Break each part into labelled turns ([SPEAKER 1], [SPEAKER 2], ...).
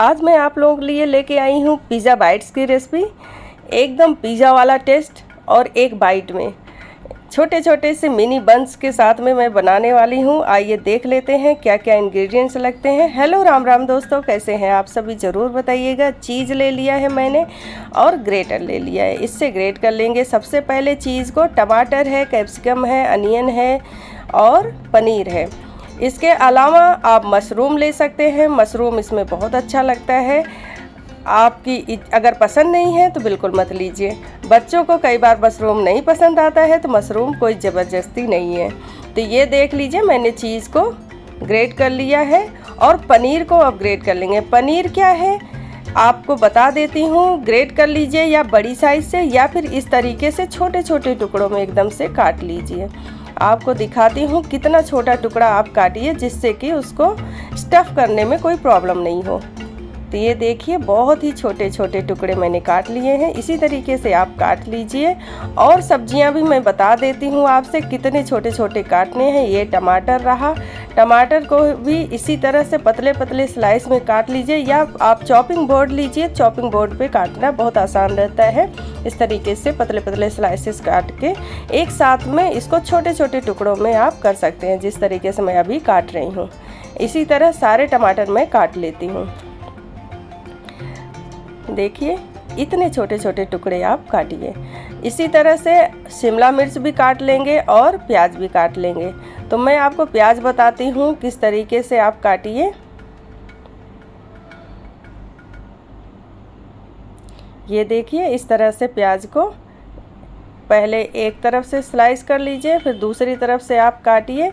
[SPEAKER 1] आज मैं आप लोगों के लिए लेके आई हूँ पिज़्ज़ा बाइट्स की रेसिपी। एकदम पिज़्ज़ा वाला टेस्ट और एक बाइट में छोटे छोटे से मिनी बंस के साथ में मैं बनाने वाली हूँ। आइए देख लेते हैं क्या क्या इंग्रेडिएंट्स लगते हैं। हेलो राम राम दोस्तों, कैसे हैं आप सभी, ज़रूर बताइएगा। चीज़ ले लिया है मैंने और ग्रेटर ले लिया है, इससे ग्रेट कर लेंगे सबसे पहले चीज़ को। टमाटर है, कैप्सिकम है, अनियन है और पनीर है। इसके अलावा आप मशरूम ले सकते हैं, मशरूम इसमें बहुत अच्छा लगता है। आपकी अगर पसंद नहीं है तो बिल्कुल मत लीजिए। बच्चों को कई बार मशरूम नहीं पसंद आता है तो मशरूम कोई ज़बरदस्ती नहीं है। तो ये देख लीजिए, मैंने चीज़ को ग्रेट कर लिया है और पनीर को अब ग्रेट कर लेंगे। पनीर क्या है आपको बता देती हूँ। ग्रेट कर लीजिए या बड़ी साइज़ से या फिर इस तरीके से छोटे छोटे टुकड़ों में एकदम से काट लीजिए। आपको दिखाती हूँ कितना छोटा टुकड़ा आप काटिए जिससे कि उसको स्टफ़ करने में कोई प्रॉब्लम नहीं हो। तो ये देखिए, बहुत ही छोटे छोटे टुकड़े मैंने काट लिए हैं। इसी तरीके से आप काट लीजिए। और सब्जियां भी मैं बता देती हूँ आपसे कितने छोटे छोटे काटने हैं। ये टमाटर रहा, टमाटर को भी इसी तरह से पतले पतले स्लाइस में काट लीजिए या आप चॉपिंग बोर्ड लीजिए। चॉपिंग बोर्ड पे काटना बहुत आसान रहता है। इस तरीके से पतले पतले स्लाइसेस काट के एक साथ में इसको छोटे छोटे टुकड़ों में आप कर सकते हैं, जिस तरीके से मैं अभी काट रही हूँ। इसी तरह सारे टमाटर मैं काट लेती हूँ। देखिए, इतने छोटे छोटे टुकड़े आप काटिए। इसी तरह से शिमला मिर्च भी काट लेंगे और प्याज भी काट लेंगे। तो मैं आपको प्याज बताती हूँ किस तरीके से आप काटिए। ये देखिए, इस तरह से प्याज को पहले एक तरफ से स्लाइस कर लीजिए, फिर दूसरी तरफ से आप काटिए।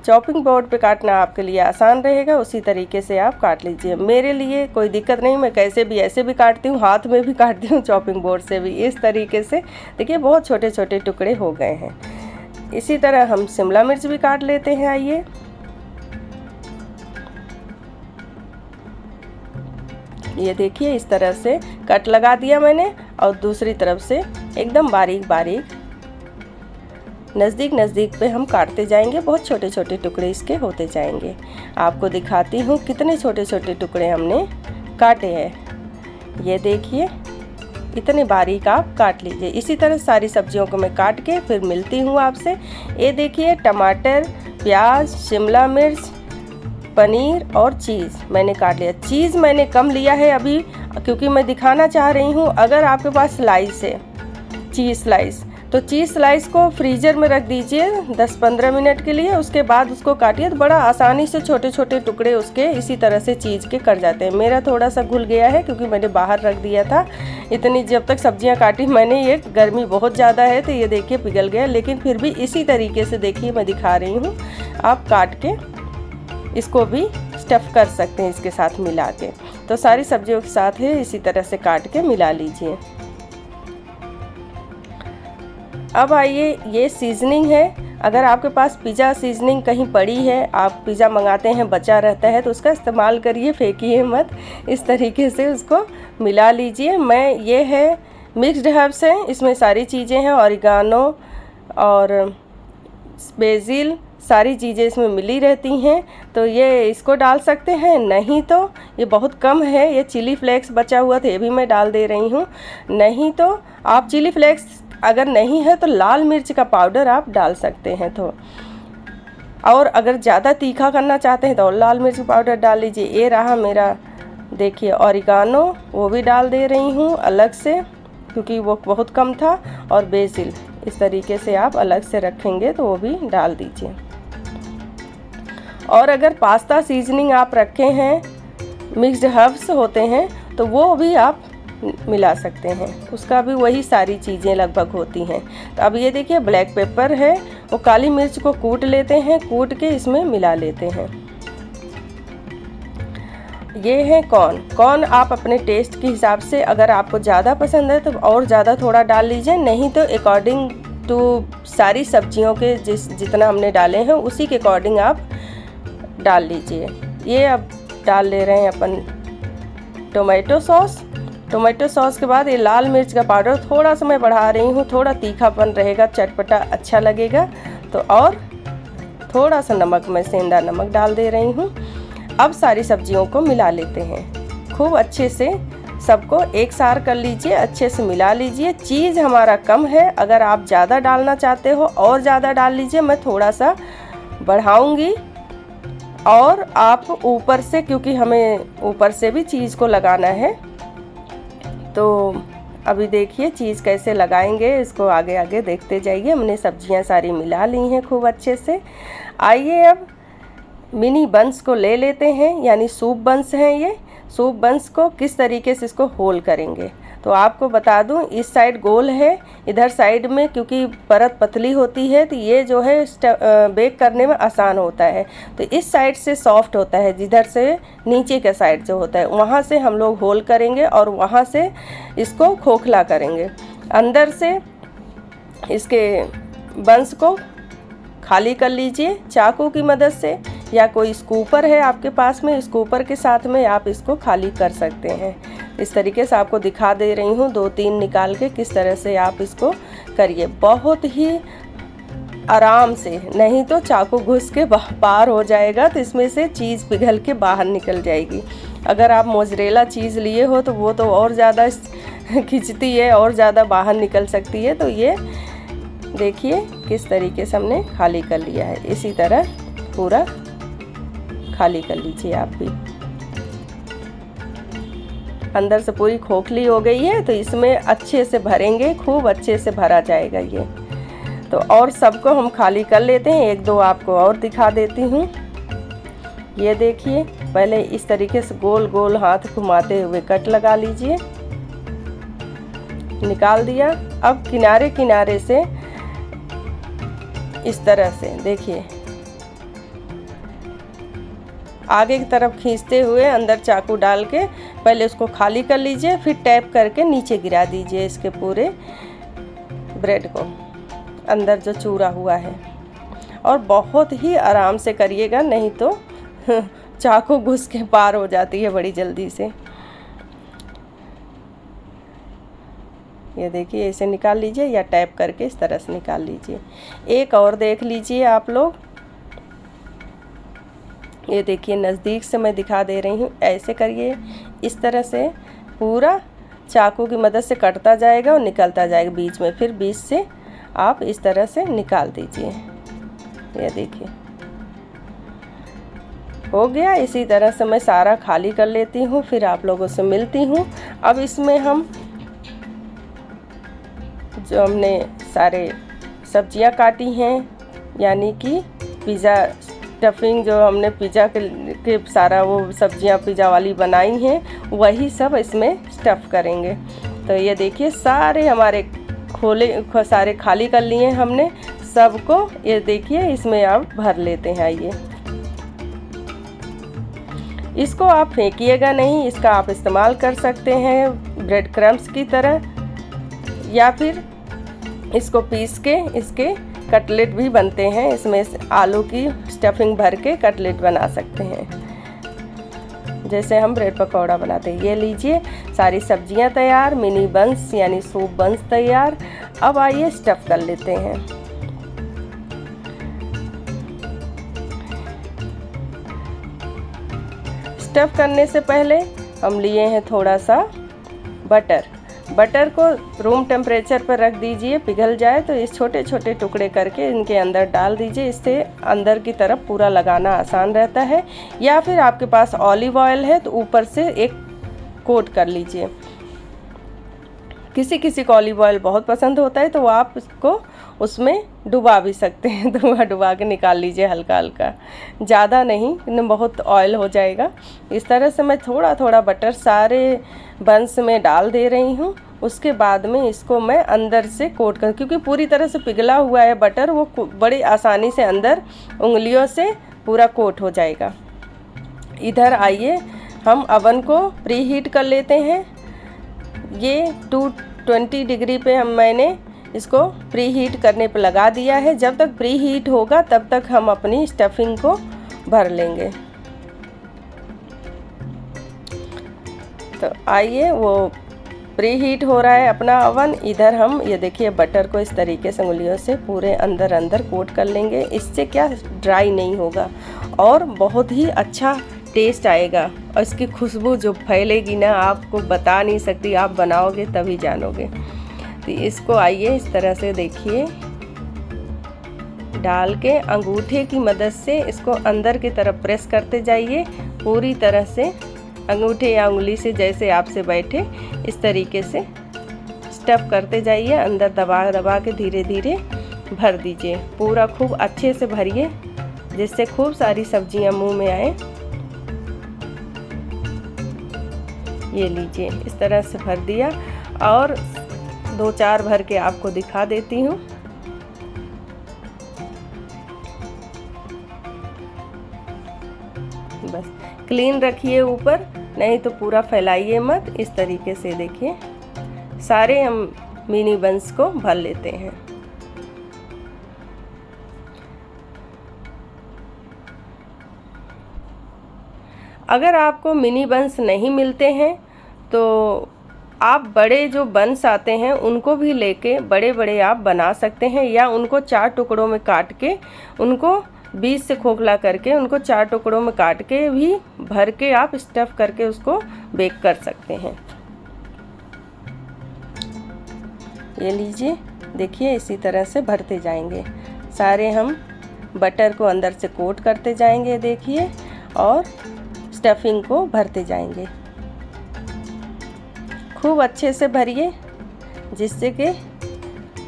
[SPEAKER 1] चॉपिंग बोर्ड पे काटना आपके लिए आसान रहेगा, उसी तरीके से आप काट लीजिए। मेरे लिए कोई दिक्कत नहीं, मैं कैसे भी ऐसे भी काटती हूँ, हाथ में भी काटती हूँ, चॉपिंग बोर्ड से भी। इस तरीके से देखिए बहुत छोटे छोटे टुकड़े हो गए हैं। इसी तरह हम शिमला मिर्च भी काट लेते हैं। आइए, ये देखिए, इस तरह से कट लगा दिया मैंने और दूसरी तरफ से एकदम बारीक बारीक नज़दीक नज़दीक पे हम काटते जाएंगे। बहुत छोटे छोटे टुकड़े इसके होते जाएंगे। आपको दिखाती हूँ कितने छोटे छोटे टुकड़े हमने काटे हैं। ये देखिए, इतने बारीक आप काट लीजिए। इसी तरह सारी सब्जियों को मैं काट के फिर मिलती हूँ आपसे। ये देखिए, टमाटर, प्याज, शिमला मिर्च, पनीर और चीज़ मैंने काट लिया। चीज़ मैंने कम लिया है अभी, क्योंकि मैं दिखाना चाह रही हूँ। अगर आपके पास स्लाइस है, चीज़ स्लाइस, तो चीज़ स्लाइस को फ्रीज़र में रख दीजिए 10-15 मिनट के लिए। उसके बाद उसको काटिए तो बड़ा आसानी से छोटे छोटे टुकड़े उसके इसी तरह से चीज़ के कर जाते हैं। मेरा थोड़ा सा घुल गया है क्योंकि मैंने बाहर रख दिया था। इतनी जब तक सब्जियां काटी मैंने, ये गर्मी बहुत ज़्यादा है तो ये देखिए पिघल गया। लेकिन फिर भी इसी तरीके से देखिए मैं दिखा रही हूँ, आप काट के इसको भी स्टफ़ कर सकते हैं इसके साथ मिला के। तो सारी सब्जियों के साथ है इसी तरह से काट के मिला लीजिए। अब आइए, ये सीजनिंग है। अगर आपके पास पिज़्ज़ा सीजनिंग कहीं पड़ी है, आप पिज़्ज़ा मंगाते हैं बचा रहता है, तो उसका इस्तेमाल करिए, फेंकिए मत। इस तरीके से उसको मिला लीजिए। ये है मिक्स्ड हर्ब्स है, इसमें सारी चीज़ें हैं, ऑरिगानो और बेसिल, सारी चीज़ें इसमें मिली रहती हैं। तो ये इसको डाल सकते हैं, नहीं तो ये बहुत कम है, ये चिली फ्लेक्स बचा हुआ था, ये भी मैं डाल दे रही हूँ। नहीं तो आप चिली फ्लेक्स अगर नहीं है तो लाल मिर्च का पाउडर आप डाल सकते हैं। तो और अगर ज़्यादा तीखा करना चाहते हैं तो लाल मिर्च पाउडर डाल लीजिए। ये रहा मेरा, देखिए, ऑरिगानो, वो भी डाल दे रही हूँ अलग से क्योंकि वो बहुत कम था। और बेसिल इस तरीके से आप अलग से रखेंगे तो वो भी डाल दीजिए। और अगर पास्ता सीजनिंग आप रखे हैं, मिक्स्ड हर्ब्स होते हैं, तो वो भी आप मिला सकते हैं, उसका भी वही सारी चीज़ें लगभग होती हैं। तो अब ये देखिए, ब्लैक पेपर है, वो काली मिर्च को कूट लेते हैं, कूट के इसमें मिला लेते हैं। ये है कॉर्न आप अपने टेस्ट के हिसाब से, अगर आपको ज़्यादा पसंद है तो और ज़्यादा थोड़ा डाल लीजिए, नहीं तो अकॉर्डिंग टू सारी सब्जियों के जितना हमने डाले हैं उसी के अकॉर्डिंग आप डाल लीजिए। ये अब डाल ले रहे हैं अपन टोमेटो सॉस के बाद ये लाल मिर्च का पाउडर थोड़ा सा मैं बढ़ा रही हूँ, थोड़ा तीखापन रहेगा, चटपटा अच्छा लगेगा। तो और थोड़ा सा नमक, मैं सेंधा नमक डाल दे रही हूँ। अब सारी सब्जियों को मिला लेते हैं। खूब अच्छे से सबको एक सार कर लीजिए, अच्छे से मिला लीजिए। चीज़ हमारा कम है, अगर आप ज़्यादा डालना चाहते हो और ज़्यादा डाल लीजिए, मैं थोड़ा सा बढ़ाऊंगी। और आप ऊपर से, क्योंकि हमें ऊपर से भी चीज़ को लगाना है, तो अभी देखिए चीज़ कैसे लगाएंगे, इसको आगे आगे देखते जाइए। हमने सब्जियां सारी मिला ली हैं खूब अच्छे से। आइए अब मिनी बंस को ले लेते हैं, यानी सूप बंस हैं ये। सूप बंस को किस तरीके से इसको होल करेंगे, तो आपको बता दूं, इस साइड गोल है, इधर साइड में क्योंकि परत पतली होती है तो ये जो है बेक करने में आसान होता है। तो इस साइड से सॉफ्ट होता है, जिधर से नीचे का साइड जो होता है वहाँ से हम लोग होल करेंगे और वहाँ से इसको खोखला करेंगे। अंदर से इसके बंस को खाली कर लीजिए चाकू की मदद से, या कोई स्कूपर है आपके पास में, स्कूपर के साथ में आप इसको खाली कर सकते हैं। इस तरीके से आपको दिखा दे रही हूँ, 2-3 निकाल के किस तरह से आप इसको करिए, बहुत ही आराम से, नहीं तो चाकू घुस के पार हो जाएगा तो इसमें से चीज़ पिघल के बाहर निकल जाएगी। अगर आप मोज़रेला चीज़ लिए हो तो वो तो और ज़्यादा खिंचती है और ज़्यादा बाहर निकल सकती है। तो ये देखिए किस तरीके से हमने खाली कर लिया है। इसी तरह पूरा खाली कर लीजिए आप भी। अंदर से पूरी खोखली हो गई है तो इसमें अच्छे से भरेंगे, खूब अच्छे से भरा जाएगा ये। तो और सबको हम खाली कर लेते हैं, 1-2 आपको और दिखा देती हूँ। ये देखिए, पहले इस तरीके से गोल गोल हाथ घुमाते हुए कट लगा लीजिए। निकाल दिया। अब किनारे किनारे से इस तरह से देखिए आगे की तरफ खींचते हुए अंदर चाकू डाल के पहले उसको खाली कर लीजिए, फिर टैप करके नीचे गिरा दीजिए इसके पूरे ब्रेड को, अंदर जो चूरा हुआ है। और बहुत ही आराम से करिएगा, नहीं तो चाकू घुस के पार हो जाती है बड़ी जल्दी से। ये देखिए ऐसे निकाल लीजिए या टैप करके इस तरह से निकाल लीजिए। एक और देख लीजिए आप लोग, ये देखिए नज़दीक से मैं दिखा दे रही हूँ। ऐसे करिए, इस तरह से पूरा चाकू की मदद से कटता जाएगा और निकलता जाएगा बीच में, फिर बीच से आप इस तरह से निकाल दीजिए। ये देखिए हो गया। इसी तरह से मैं सारा खाली कर लेती हूँ, फिर आप लोगों से मिलती हूँ। अब इसमें हम जो हमने सारे सब्जियां काटी हैं, यानी कि पिज़्ज़ा स्टफिंग, जो हमने पिज़्ज़ा के सारा वो सब्जियां पिज़्ज़ा वाली बनाई हैं, वही सब इसमें स्टफ़ करेंगे। तो ये देखिए सारे हमारे सारे खाली कर लिए हमने सबको। ये देखिए इसमें आप भर लेते हैं। आइए, इसको आप फेंकिएगा नहीं, इसका आप इस्तेमाल कर सकते हैं ब्रेड क्रम्स की तरह, या फिर इसको पीस के इसके कटलेट भी बनते हैं। इसमें आलू की स्टफिंग भर के कटलेट बना सकते हैं, जैसे हम ब्रेड पकौड़ा बनाते हैं। ये लीजिए सारी सब्जियां तैयार, मिनी बंस यानी सूप बंस तैयार। अब आइए स्टफ़ कर लेते हैं। स्टफ़ करने से पहले हम लिए हैं थोड़ा सा बटर को रूम टेम्परेचर पर रख दीजिए, पिघल जाए तो इस छोटे छोटे टुकड़े करके इनके अंदर डाल दीजिए। इससे अंदर की तरफ पूरा लगाना आसान रहता है। या फिर आपके पास ऑलिव ऑयल है तो ऊपर से एक कोट कर लीजिए। किसी किसी को ऑलिव ऑयल बहुत पसंद होता है तो आप इसको उसमें डुबा भी सकते हैं, डुबा के निकाल लीजिए हल्का हल्का, ज़्यादा नहीं, बहुत ऑयल हो जाएगा। इस तरह से मैं थोड़ा थोड़ा बटर सारे बंस में डाल दे रही हूँ। उसके बाद में इसको मैं अंदर से कोट कर, क्योंकि पूरी तरह से पिघला हुआ है बटर, वो बड़ी आसानी से अंदर उंगलियों से पूरा कोट हो जाएगा। इधर आइए, हम अवन को प्री हीट कर लेते हैं। ये 220 डिग्री पे मैंने इसको प्री हीट करने पर लगा दिया है। जब तक प्री हीट होगा तब तक हम अपनी स्टफिंग को भर लेंगे। तो आइए, वो प्री हीट हो रहा है अपना अवन। इधर हम ये देखिए बटर को इस तरीके से उंगलियों से पूरे अंदर कोट कर लेंगे। इससे क्या ड्राई नहीं होगा और बहुत ही अच्छा टेस्ट आएगा और इसकी खुशबू जो फैलेगी ना, आपको बता नहीं सकती, आप बनाओगे तभी जानोगे। तो इसको आइए इस तरह से देखिए, डाल के अंगूठे की मदद से इसको अंदर की तरफ प्रेस करते जाइए, पूरी तरह से अंगूठे या उंगली से जैसे आपसे बैठे इस तरीके से स्टफ़ करते जाइए, अंदर दबा दबा के धीरे धीरे भर दीजिए। पूरा खूब अच्छे से भरिए जिससे खूब सारी सब्जियां मुंह में आए। ये लीजिए, इस तरह से भर दिया और 2-4 भर के आपको दिखा देती हूँ। बस क्लीन रखिए ऊपर, नहीं तो पूरा फैलाइए मत। इस तरीके से देखिए सारे हम मिनी बंस को भर लेते हैं। अगर आपको मिनी बंस नहीं मिलते हैं तो आप बड़े जो बंस आते हैं उनको भी लेके बड़े बड़े आप बना सकते हैं, या उनको 4 टुकड़ों में काट के, उनको बीच से खोखला करके उनको 4 टुकड़ों में काट के भी भर के आप स्टफ़ करके उसको बेक कर सकते हैं। ये लीजिए, देखिए इसी तरह से भरते जाएंगे सारे, हम बटर को अंदर से कोट करते जाएंगे देखिए, और स्टफिंग को भरते जाएंगे। खूब अच्छे से भरिए जिससे कि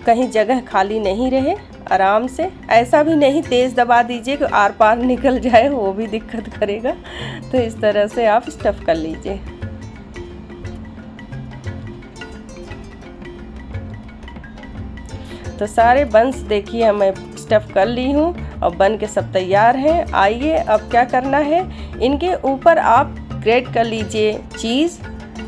[SPEAKER 1] कहीं जगह खाली नहीं रहे। आराम से, ऐसा भी नहीं तेज़ दबा दीजिए कि आर पार निकल जाए, वो भी दिक्कत करेगा। तो इस तरह से आप स्टफ़ कर लीजिए। तो सारे बंस देखिए मैं स्टफ़ कर ली हूँ और बन के सब तैयार हैं। आइए अब क्या करना है, इनके ऊपर आप ग्रेट कर लीजिए चीज़।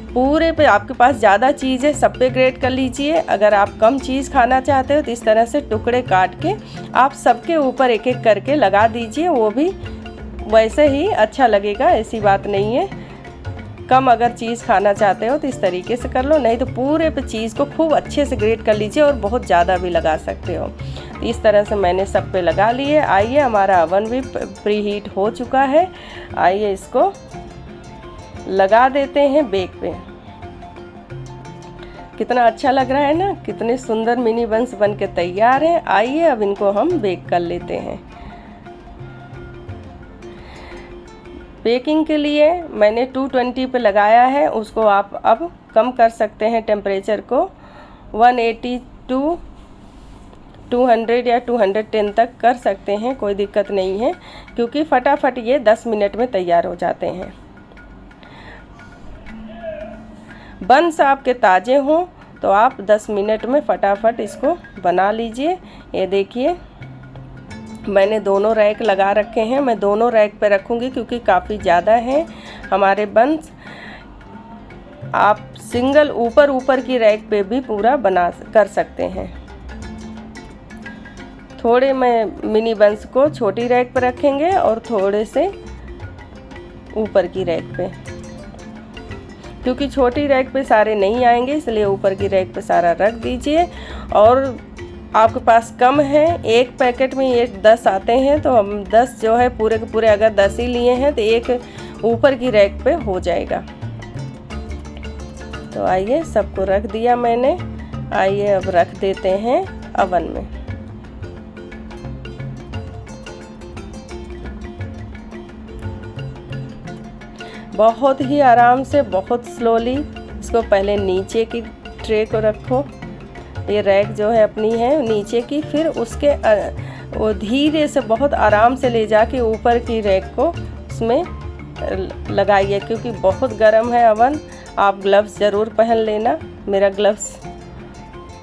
[SPEAKER 1] पूरे पे आपके पास ज़्यादा चीज़ है, सब पे ग्रेट कर लीजिए। अगर आप कम चीज़ खाना चाहते हो तो इस तरह से टुकड़े काट के आप सबके ऊपर एक एक करके लगा दीजिए, वो भी वैसे ही अच्छा लगेगा, ऐसी बात नहीं है। कम अगर चीज़ खाना चाहते हो तो इस तरीके से कर लो, नहीं तो पूरे पे चीज़ को खूब अच्छे से ग्रेट कर लीजिए और बहुत ज़्यादा भी लगा सकते हो। तो इस तरह से मैंने सब पे लगा लिए। आइए, हमारा अवन भी प्री हीट हो चुका है। आइए इसको लगा देते हैं बेक पे। कितना अच्छा लग रहा है ना, कितने सुंदर मिनी बंस बन के तैयार हैं। आइए अब इनको हम बेक कर लेते हैं। बेकिंग के लिए मैंने 220 पे लगाया है, उसको आप अब कम कर सकते हैं टेम्परेचर को 180 टू 200 या 210 तक कर सकते हैं, कोई दिक्कत नहीं है, क्योंकि फटाफट ये 10 मिनट में तैयार हो जाते हैं। बंस आपके ताज़े हों तो आप 10 मिनट में फटाफट इसको बना लीजिए। ये देखिए मैंने दोनों रैक लगा रखे हैं, मैं दोनों रैक पे रखूँगी क्योंकि काफ़ी ज़्यादा हैं हमारे बंस। आप सिंगल ऊपर की रैक पे भी पूरा बना कर सकते हैं। थोड़े में मिनी बंस को छोटी रैक पे रखेंगे और थोड़े से ऊपर की रैक पे, क्योंकि छोटी रैक पे सारे नहीं आएंगे, इसलिए ऊपर की रैक पे सारा रख दीजिए। और आपके पास कम है, एक पैकेट में ये 10 आते हैं, तो हम 10 जो है पूरे के पूरे अगर 10 ही लिए हैं तो एक ऊपर की रैक पे हो जाएगा। तो आइए सबको रख दिया मैंने। आइए अब रख देते हैं अवन में। बहुत ही आराम से, बहुत स्लोली इसको पहले नीचे की ट्रे को रखो, ये रैक जो है अपनी है नीचे की, फिर उसके वो धीरे से बहुत आराम से ले जाके ऊपर की रैक को उसमें लगाइए, क्योंकि बहुत गर्म है अवन। आप ग्लव्स ज़रूर पहन लेना, मेरा ग्लव्स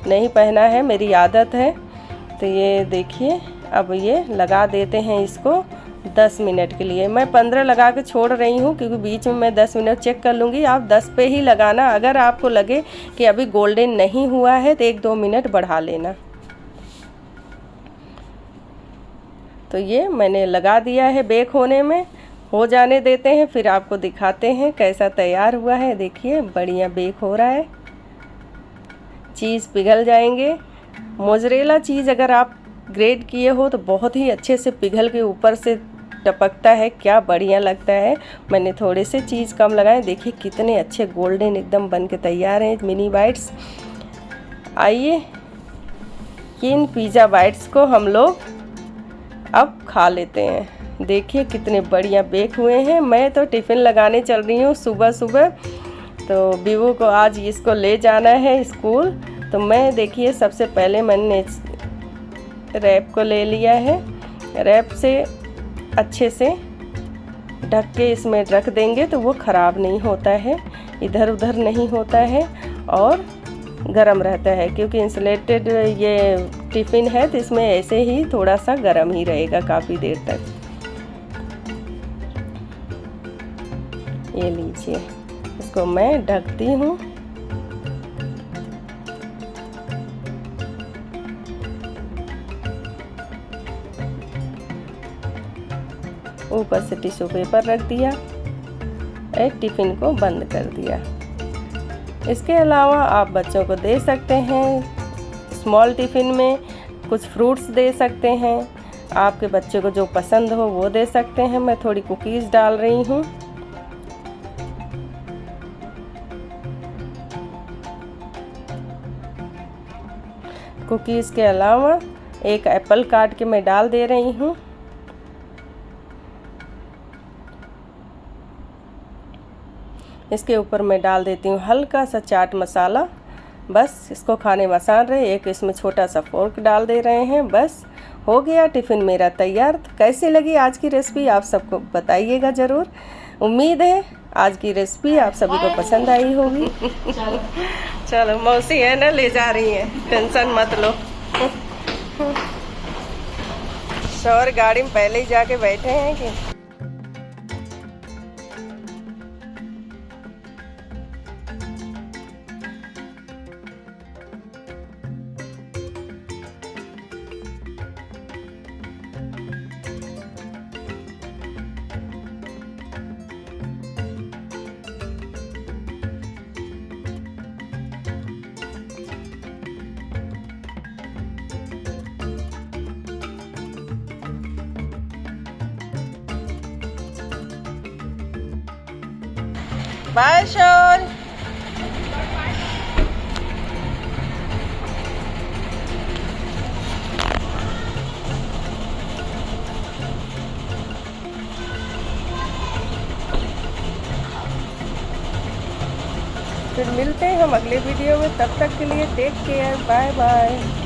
[SPEAKER 1] नहीं पहना है, मेरी आदत है। तो ये देखिए अब ये लगा देते हैं इसको 10 मिनट के लिए। मैं 15 लगा के छोड़ रही हूँ क्योंकि बीच में मैं 10 मिनट चेक कर लूँगी। आप 10 पे ही लगाना। अगर आपको लगे कि अभी गोल्डन नहीं हुआ है तो 1-2 मिनट बढ़ा लेना। तो ये मैंने लगा दिया है बेक होने में, हो जाने देते हैं, फिर आपको दिखाते हैं कैसा तैयार हुआ है। देखिए बढ़िया बेक हो रहा है, चीज़ पिघल जाएंगे। मोज़रेला चीज़ अगर आप ग्रेट किए हो तो बहुत ही अच्छे से पिघल के ऊपर से टपकता है, क्या बढ़िया लगता है। मैंने थोड़े से चीज़ कम लगाए। देखिए कितने अच्छे गोल्डन एकदम बन के तैयार हैं मिनी बाइट्स। आइए इन पिज़्ज़ा बाइट्स को हम लोग अब खा लेते हैं। देखिए कितने बढ़िया बेक हुए हैं। मैं तो टिफ़िन लगाने चल रही हूँ सुबह सुबह, तो बीवू को आज इसको ले जाना है स्कूल। तो मैं देखिए सबसे पहले मैंने रैप को ले लिया है। रैप से अच्छे से ढक के इसमें रख देंगे तो वो ख़राब नहीं होता है, इधर उधर नहीं होता है और गरम रहता है, क्योंकि इंसुलेटेड ये टिफ़िन है तो इसमें ऐसे ही थोड़ा सा गरम ही रहेगा काफ़ी देर तक। ये लीजिए, इसको मैं ढकती हूँ। ऊपर से टिश्यू पेपर रख दिया, एक टिफ़िन को बंद कर दिया। इसके अलावा आप बच्चों को दे सकते हैं स्मॉल टिफ़िन में, कुछ फ्रूट्स दे सकते हैं, आपके बच्चे को जो पसंद हो वो दे सकते हैं। मैं थोड़ी कुकीज़ डाल रही हूँ। कुकीज़ के अलावा एक एप्पल काट के मैं डाल दे रही हूँ। इसके ऊपर मैं डाल देती हूँ हल्का सा चाट मसाला। बस इसको खाने में आसान रहे, एक इसमें छोटा सा फोर्क डाल दे रहे हैं। बस हो गया टिफ़िन मेरा तैयार। तो कैसी लगी आज की रेसिपी आप सबको बताइएगा ज़रूर। उम्मीद है आज की रेसिपी आप सभी को पसंद आई होगी। चलो मौसी है ना, ले जा रही हैं, टेंशन मत लो। शौहर गाड़ी में पहले ही जाके बैठे हैं कि बाय शौर। फिर मिलते हैं हम अगले वीडियो में, तब तक के लिए टेक केयर, बाय बाय।